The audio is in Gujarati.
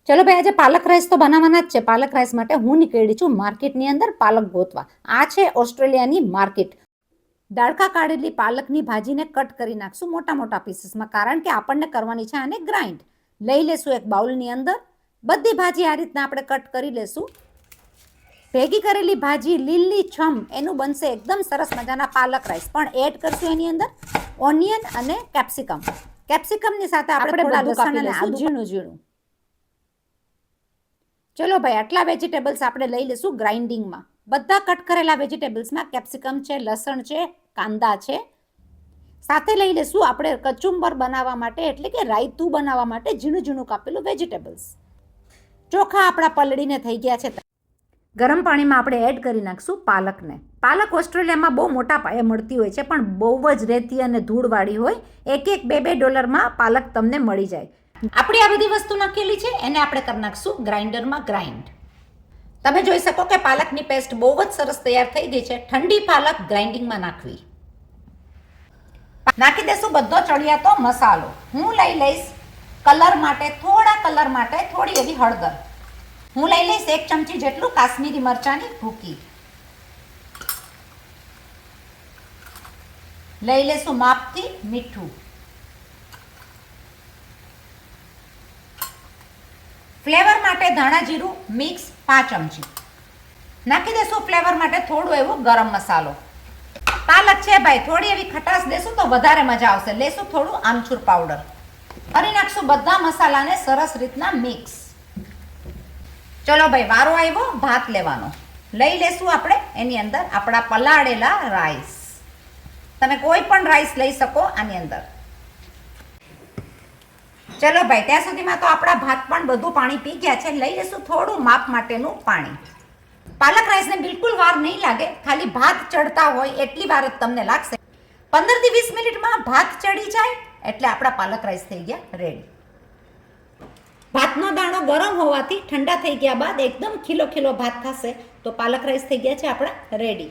ચલો ભાઈ, આજે પાલક રાઈસ તો બનાવવાના જ છે. પાલક રાઈસ માટે હું નીકળી છું માર્કેટની અંદર પાલક ગોતવા. આ છે ઓસ્ટ્રેલિયાની માર્કેટ. દાળકા કાઢેલી પાલકની ભાજીને કટ કરી નાખશું મોટા મોટા પીસીસમાં, કારણ કે આપણને કરવાની છે આને ગ્રાઇન્ડ. લઈ લેશું એક બાઉલની અંદર. બધી ભાજી આ રીતના આપણે કટ કરી લેશું. ભેગી કરેલી ભાજી લીલી છમ એનું બનશે એકદમ સરસ મજાના પાલક રાઈસ. પણ એડ કરશું એની અંદર ઓનિયન અને કેપ્સિકમ. કેપ્સિકમની સાથે આપણે થોડા લસણ અને આદુ ઝીણું ઝીણું. ચલો ભાઈ, આટલા વેજીટેબલ્સ આપણે લઈ લઈશું ગ્રાઇન્ડિંગમાં. બધા કટ કરેલા વેજીટેબલ્સમાં કેપ્સિકમ છે, લસણ છે, કાંદા છે. સાથે લઈ લઈશું આપણે કચુંબર બનાવવા માટે, એટલે કે રાયતું બનાવવા માટે ઝીણું ઝીણું કાપેલું વેજીટેબલ્સ. ચોખા આપણા પલળીને થઈ ગયા છે. ગરમ પાણીમાં આપણે એડ કરી નાખશું પાલકને. પાલક ઓસ્ટ્રેલિયામાં બહુ મોટા પાયે મળતી હોય છે, પણ બહુ જ રેતી અને ધૂળવાળી હોય. $1-2 પાલક તમને મળી જાય. આપણી આ બધી વસ્તુ નાખેલી છે, એને આપણે કરી નાખશું ગ્રાઇન્ડરમાં ગ્રાઇન્ડ. તમે જોઈ શકો કે પાલકની પેસ્ટ બહુ જ સરસ તૈયાર થઈ ગઈ છે. ઠંડી પાલક ગ્રાઇન્ડિંગમાં નાખવી. નાખી દેશું બધો ચડિયાતો મસાલો. હું લઈ લઈશ કલર માટે, થોડી એવી હળદર. હું લઈ લઈશ 1 ચમચી જેટલું કાશ્મીરી મરચાંની ભૂકી. લઈ લેશું માપથી મીઠું. ફ્લેવર માટે ધાણા જીરું મિક્સ 5 ચમચી. નાખી દેશું ફ્લેવર માટે થોડું એવું ગરમ મસાલો. પાલક છે ભાઈ, થોડી એવી ખટાશ દેશું તો વધારે મજા આવશે. લેશું થોડું આમચૂર પાવડર. કરી નાખશું બધા મસાલાને સરસ રીતના મિક્સ. ચલો ભાઈ, વારો આવ્યો ભાત લેવાનો. લઈ લેશું આપણે એની અંદર આપણા પલાળેલા રાઈસ. તમે કોઈ પણ રાઈસ લઈ શકો આની અંદર. ચલો ભાઈ, ત્યાં સુધીમાં તો આપણા ભાત પણ બધું પાણી પી ગયા છે. લઈ લેશું થોડું માપ માટેનું પાણી. પાલક રાઈસને બિલકુલ વાર નહીં લાગે, ખાલી ભાત ચડતા હોય એટલી વાર જ તમને લાગશે. 15 થી 20 મિનિટમાં ભાત ચડી જાય એટલે આપણા પાલક રાઈસ થઈ ગયા રેડી. ભાતનો દાણો ગરમ હોવાથી ઠંડા થઈ ગયા બાદ એકદમ ખીલો ખીલો ભાત થશે તો પાલક રાઈસ થઈ ગયા છે આપણા રેડી.